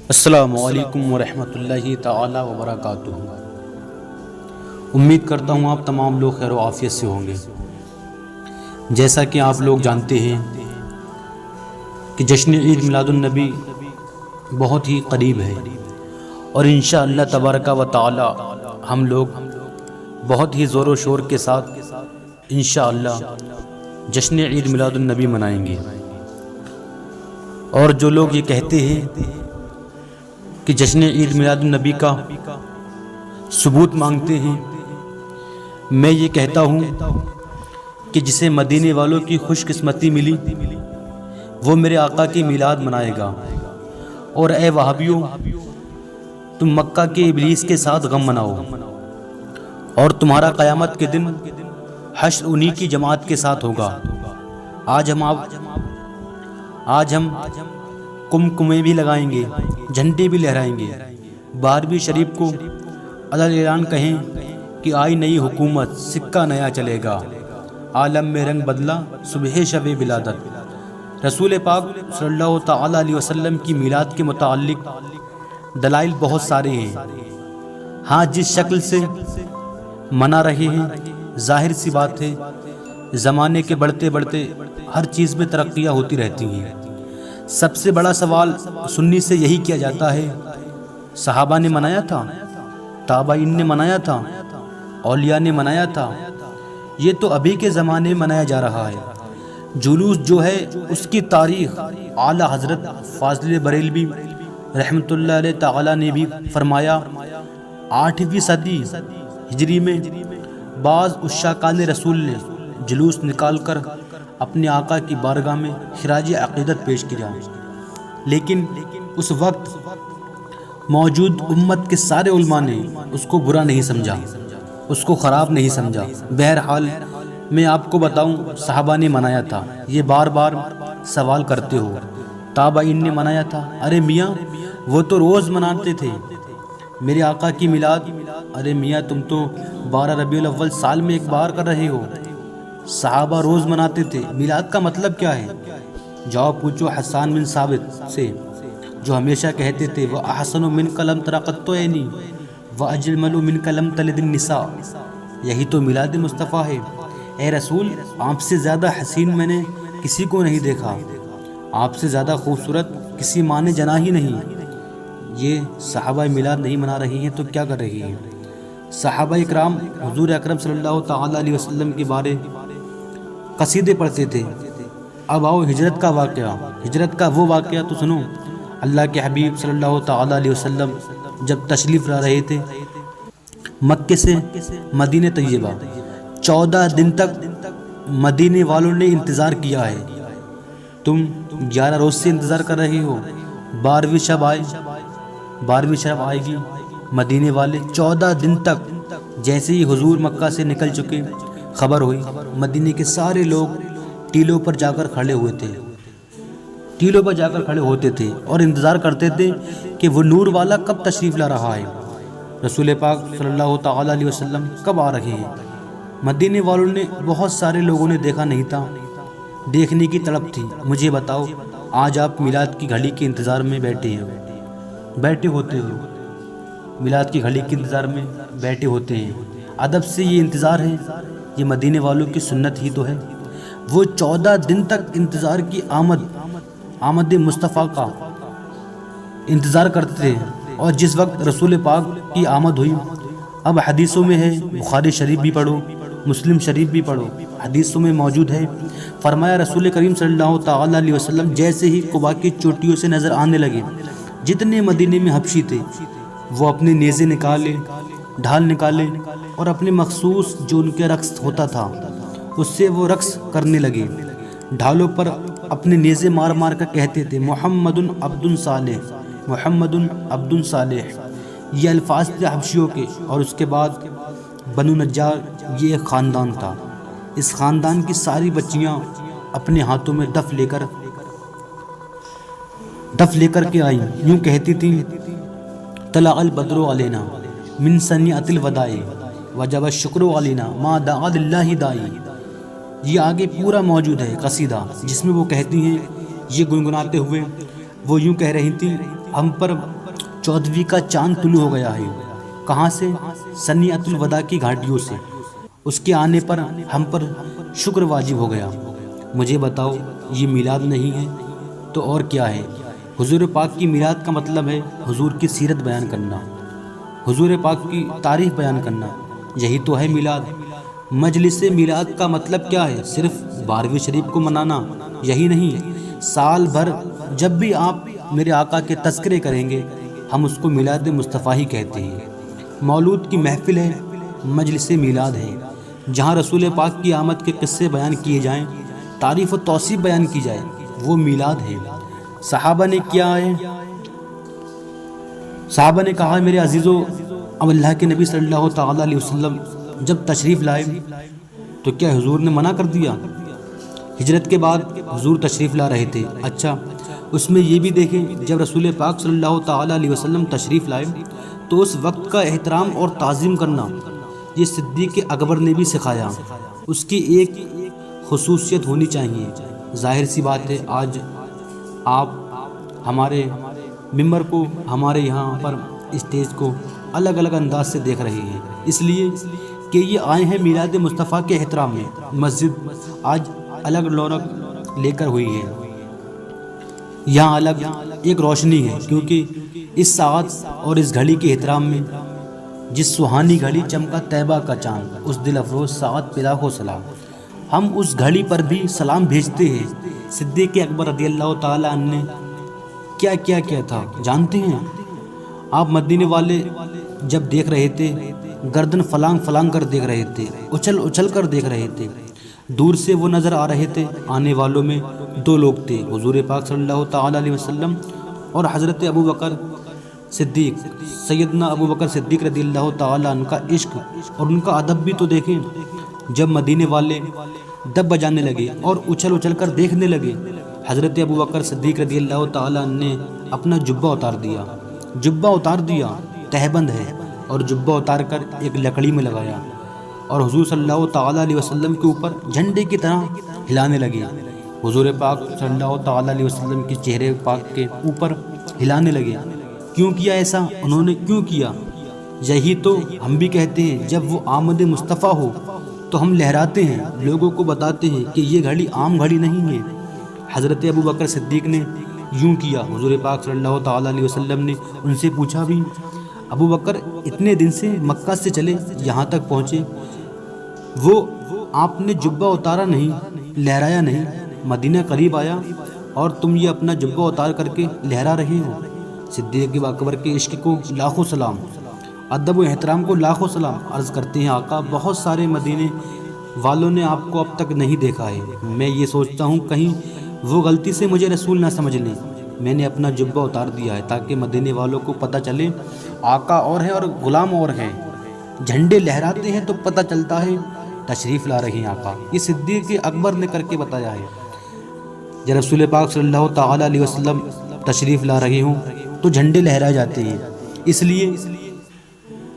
السلام علیکم ورحمۃ اللہ تعالی وبرکاتہ۔ امید کرتا ہوں آپ تمام لوگ خیر و عافیت سے ہوں گے۔ جیسا کہ آپ لوگ جانتے ہیں کہ جشن عید میلاد النبی بہت ہی قریب ہے، اور انشاءاللہ تبارک و تعالی ہم لوگ بہت ہی زور و شور کے ساتھ انشاءاللہ جشن عید میلاد النبی منائیں گے۔ اور جو لوگ یہ کہتے ہیں کہ جشن عید میلاد النبی کا ثبوت مانگتے ہیں، میں یہ کہتا ہوں کہ جسے مدینے والوں کی خوش قسمتی ملی وہ میرے آقا کی میلاد منائے گا۔ اور اے وہابیوں، تم مکہ کے ابلیس کے ساتھ غم مناؤ، اور تمہارا قیامت کے دن حشر انہی کی جماعت کے ساتھ ہوگا۔ آج ہم کمکمے بھی لگائیں گے، جھنڈے بھی لہرائیں گے، 12ویں شریف کو علل اعلان کہیں کہ آئی نئی حکومت، سکہ نیا چلے گا، عالم میں رنگ بدلا صبح شب ولادت۔ رسول پاک صلی اللہ تعالی علیہ وسلم کی میلاد کے متعلق دلائل بہت سارے ہیں۔ ہاں، جس شکل سے منا رہے ہیں، ظاہر سی بات ہے زمانے کے بڑھتے بڑھتے ہر چیز میں ترقیاں ہوتی رہتی ہیں۔ سب سے بڑا سوال سنی سے یہی کیا جاتا ہے، صحابہ نے منایا تھا، تابعین نے منایا تھا، اولیاء نے منایا تھا، یہ تو ابھی کے زمانے میں منایا جا رہا ہے۔ جلوس جو ہے اس کی تاریخ اعلیٰ حضرت فاضل بریلوی رحمۃ اللہ علیہ تعالی نے بھی فرمایا، 8ویں صدی ہجری میں بعض عشاقان رسول نے جلوس نکال کر اپنے آقا کی بارگاہ میں خراج عقیدت پیش کیا، لیکن اس وقت موجود امت کے سارے علماء نے اس کو برا نہیں سمجھا، اس کو خراب نہیں سمجھا۔ بہرحال میں آپ کو بتاؤں، صحابہ نے منایا تھا، یہ بار بار سوال کرتے ہو، تابعین نے منایا تھا، ارے میاں وہ تو روز مناتے تھے میرے آقا کی میلاد، ارے میاں تم تو 12 ربیع الاول سال میں ایک بار کر رہے ہو، صحابہ روز مناتے تھے، میلاد کا مطلب کیا ہے؟ جاؤ پوچھو حسان بن ثابت سے، جو ہمیشہ کہتے تھے وَأَحْسَنُ مِنْكَ لَمْ تَرَ قَطُّ عَيْنِي وَأَجْمَلُ مِنْكَ لَمْ تَلِدِ النِّسَاءُ۔ یہی تو میلاد مصطفیٰ ہے۔ اے رسول، آپ سے زیادہ حسین میں نے کسی کو نہیں دیکھا، آپ سے زیادہ خوبصورت کسی ماں نے جنا ہی نہیں۔ یہ صحابہ میلاد نہیں منا رہی ہیں تو کیا کر رہی ہیں؟ صحابہ اکرام حضور اکرم صلی اللہ تعالی علیہ وسلم کے بارے قصیدے پڑھتے تھے۔ اب آؤ ہجرت کا واقعہ، ہجرت کا وہ واقعہ تو سنو۔ اللہ کے حبیب صلی اللہ تعالی علیہ وسلم جب تشریف لا رہے تھے مکے سے مدینہ طیبہ، 14 دن تک مدینے والوں نے انتظار کیا ہے۔ تم 11 روز سے انتظار کر رہے ہو، 12ویں شب آئے گی، مدینے والے 14 دن تک جیسے ہی حضور مکہ سے نکل چکے خبر ہوئی، مدینے کے سارے لوگ ٹیلوں پر جا کر کھڑے ہوتے تھے اور انتظار کرتے تھے کہ وہ نور والا کب تشریف لا رہا ہے، رسول پاک صلی اللہ تعالی علیہ وسلم کب آ رہے ہیں۔ مدینے والوں نے بہت سارے لوگوں نے دیکھا نہیں تھا، دیکھنے کی تڑپ تھی۔ مجھے بتاؤ، آج آپ میلاد کی گھڑی کے انتظار میں بیٹھے ہوتے ہو، میلاد کی گھڑی کے انتظار میں بیٹھے ہوتے ہیں۔ ادب سے یہ انتظار ہے، یہ مدینے والوں کی سنت ہی تو ہے۔ وہ 14 دن تک انتظار کی آمد مصطفیٰ کا انتظار کرتے تھے، اور جس وقت رسول پاک کی آمد ہوئی، اب حدیثوں میں ہے، بخاری شریف بھی پڑھو، مسلم شریف بھی پڑھو، حدیثوں میں موجود ہے، فرمایا رسول کریم صلی اللہ تعالی علیہ وسلم جیسے ہی قبا کی چوٹیوں سے نظر آنے لگے، جتنے مدینے میں حبشی تھے وہ اپنے نیزے نکالے، ڈھال نکالے، اور اپنے مخصوص جو ان کے رقص ہوتا تھا اس سے وہ رقص کرنے لگے۔ ڈھالوں پر اپنے نیزے مار مار کر کہتے تھے محمد عبد صالح، محمد عبد صالح، یہ الفاظ تھے حبشیوں کے۔ اور اس کے بعد بنو نجار، یہ ایک خاندان تھا، اس خاندان کی ساری بچیاں اپنے ہاتھوں میں دف لے کر کے آئیں، یوں کہتی تھیں طلع البدر علینا من سنیعۃ الوداع وجب الشکر علینا ما دعا للہ داعی۔ یہ آگے پورا موجود ہے قصیدہ، جس میں وہ کہتی ہیں، یہ گنگناتے ہوئے وہ یوں کہہ رہی تھیں، ہم پر 14ویں کا چاند طلوع ہو گیا ہے۔ کہاں سے؟ سنیۃ الوداع کی گھاٹیوں سے۔ اس کے آنے پر ہم پر شکر واجب ہو گیا۔ مجھے بتاؤ، یہ میلاد نہیں ہے تو اور کیا ہے؟ حضور پاک کی میلاد کا مطلب ہے حضور کی سیرت بیان کرنا، حضور پاک کی تاریخ بیان کرنا، یہی تو ہے میلاد۔ مجلس میلاد کا مطلب کیا ہے؟ صرف 12ویں شریف کو منانا؟ یہی نہیں، سال بھر جب بھی آپ میرے آقا کے تذکرے کریں گے ہم اس کو میلاد مصطفیٰ ہی کہتے ہیں۔ مولود کی محفل ہے، مجلس میلاد ہے، جہاں رسول پاک کی آمد کے قصے بیان کیے جائیں، تعریف و توصیف بیان کی جائے، وہ میلاد ہے۔ صحابہ نے کیا ہے؟ صحابہ نے کہا میرے عزیزو، اب اللہ کے نبی صلی اللہ تعالیٰ علیہ وسلم جب تشریف لائے تو کیا حضور نے منع کر دیا؟ ہجرت کے بعد حضور تشریف لا رہے تھے۔ اچھا، اس میں یہ بھی دیکھیں جب رسول پاک صلی اللہ تعالیٰ علیہ وسلم تشریف لائے تو اس وقت کا احترام اور تعظیم کرنا یہ صدیق اکبر نے بھی سکھایا۔ اس کی ایک خصوصیت ہونی چاہیے۔ ظاہر سی بات ہے آج آپ ہمارے ممبر کو، ہمارے یہاں پر اسٹیج کو الگ الگ انداز سے دیکھ رہے ہیں، اس لیے کہ یہ آئے ہیں میلاد مصطفیٰ کے احترام میں۔ مسجد آج الگ رونق لے کر ہوئی ہے، یہاں الگ ایک روشنی ہے، کیونکہ اس ساعت اور اس گھڑی کے احترام میں جس سہانی گھڑی چمکا طیبہ کا چاند، اس دل افروز ساعت پہ لاکھوں سلام۔ ہم اس گھڑی پر بھی سلام بھیجتے ہیں۔ صدیق اکبر رضی اللہ تعالیٰ عنہ نے کیا کیا کیا تھا جانتے ہیں آپ؟ مدینے والے جب دیکھ رہے تھے گردن فلانگ فلانگ کر دیکھ رہے تھے، اچھل اچھل کر دیکھ رہے تھے۔ دور سے وہ نظر آ رہے تھے، آنے والوں میں 2 لوگ تھے، حضور پاک صلی اللہ تعالیٰ علیہ وسلم اور حضرت ابو بکر صدیق۔ سیدنا ابو بکر صدیق رضی اللہ تعالیٰ عنہ کا عشق اور ان کا ادب بھی تو دیکھیں۔ جب مدینے والے دب بجانے لگے اور اچھل اچھل کر دیکھنے لگے، حضرت ابو بکر صدیق رضی اللہ تعالیٰ عنہ نے اپنا جبہ اتار دیا، جبہ اتار دیا، تہبند ہے، اور جبہ اتار کر ایک لکڑی میں لگایا اور حضور صلی اللہ تعالیٰ علیہ وسلم کے اوپر جھنڈے کی طرح ہلانے لگے۔ حضور پاک صلی اللہ تعالیٰ علیہ وسلم کے چہرے پاک کے اوپر ہلانے لگے۔ کیوں کیا ایسا؟ انہوں نے کیوں کیا؟ یہی تو ہم بھی کہتے ہیں، جب وہ آمد مصطفیٰ ہو تو ہم لہراتے ہیں، لوگوں کو بتاتے ہیں کہ یہ گھڑی عام گھڑی نہیں ہے۔ حضرت ابو بکر صدیق نے یوں کیا۔ حضور پاک صلی اللہ تعالیٰ علیہ وسلم نے ان سے پوچھا بھی، ابو بکر اتنے دن سے مکہ سے چلے یہاں تک پہنچے، وہ آپ نے جبہ اتارا نہیں، لہرایا نہیں، مدینہ قریب آیا اور تم یہ اپنا جبہ اتار کر کے لہرا رہے ہو۔ صدیق اکبر کے عشق کو لاکھوں سلام، ادب و احترام کو لاکھوں سلام عرض کرتے ہیں آقا۔ بہت سارے مدینے والوں نے آپ کو اب تک نہیں دیکھا ہے، میں یہ سوچتا ہوں کہیں وہ غلطی سے مجھے رسول نہ سمجھ لیں۔ میں نے اپنا جبہ اتار دیا ہے تاکہ مدینے والوں کو پتہ چلے آقا اور ہیں اور غلام اور ہیں۔ جھنڈے لہراتے ہیں تو پتہ چلتا ہے تشریف لا رہے ہیں آقا۔ یہ صدیق اکبر نے کر کے بتایا ہے۔ جب رسول پاک صلی اللہ تعالیٰ علیہ وسلم تشریف لا رہے ہوں تو جھنڈے لہرائے جاتے ہیں، اس لیے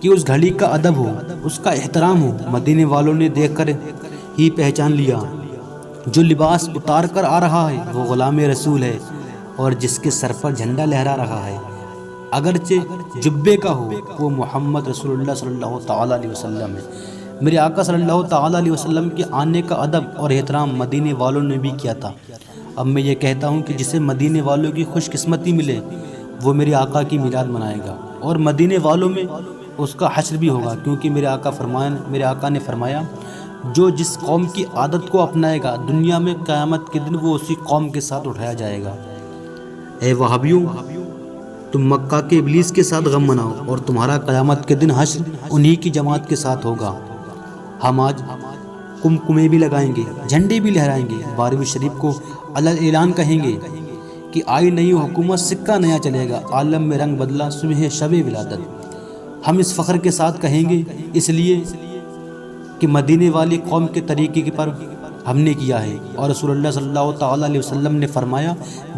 کہ اس گھڑی کا ادب ہو، اس کا احترام ہو۔ مدینے والوں نے دیکھ کر ہی پہچان لیا، جو لباس اتار کر آ رہا ہے وہ غلام رسول ہے، اور جس کے سر پر جھنڈا لہرا رہا ہے اگرچہ جبے کا ہو وہ محمد رسول اللہ صلی اللہ تعالیٰ علیہ وسلم ہے۔ میرے آقا صلی اللہ تعالیٰ علیہ وسلم کے آنے کا ادب اور احترام مدینے والوں نے بھی کیا تھا۔ اب میں یہ کہتا ہوں کہ جسے مدینے والوں کی خوش قسمتی ملے وہ میرے آقا کی میلاد منائے گا، اور مدینے والوں میں اس کا حشر بھی ہوگا، کیونکہ میرے آقا نے فرمایا جو جس قوم کی عادت کو اپنائے گا دنیا میں قیامت کے دن وہ اسی قوم کے ساتھ اٹھایا جائے گا۔ اے وہابیوں، تم مکہ کے ابلیس کے ساتھ غم مناؤ اور تمہارا قیامت کے دن حشر انہی کی جماعت کے ساتھ ہوگا۔ ہم آج کمکمے بھی لگائیں گے، جھنڈے بھی لہرائیں گے، 12ویں شریف کو اعلان کہیں گے کہ آئی نئی حکومت، سکہ نیا چلے گا، عالم میں رنگ بدلا صبح شب ولادت۔ ہم اس فخر کے ساتھ کہیں گے اس لیے کہ مدینے والی قوم کے طریقے پر ہم نے کیا ہے، اور رسول اللہ صلی اللہ تعالیٰ علیہ وسلم نے فرمایا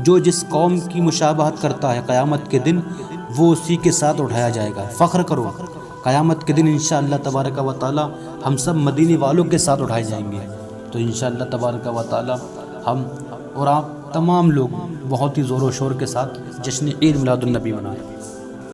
جو جس قوم کی مشابہت کرتا ہے قیامت کے دن وہ اسی کے ساتھ اٹھایا جائے گا۔ فخر کرو، قیامت کے دن انشاءاللہ تبارک و تعالی ہم سب مدینے والوں کے ساتھ اٹھائے جائیں گے۔ تو انشاءاللہ تبارک و تعالی ہم اور آپ تمام لوگ بہت ہی زور و شور کے ساتھ جشن عید میلاد النبی منائیں۔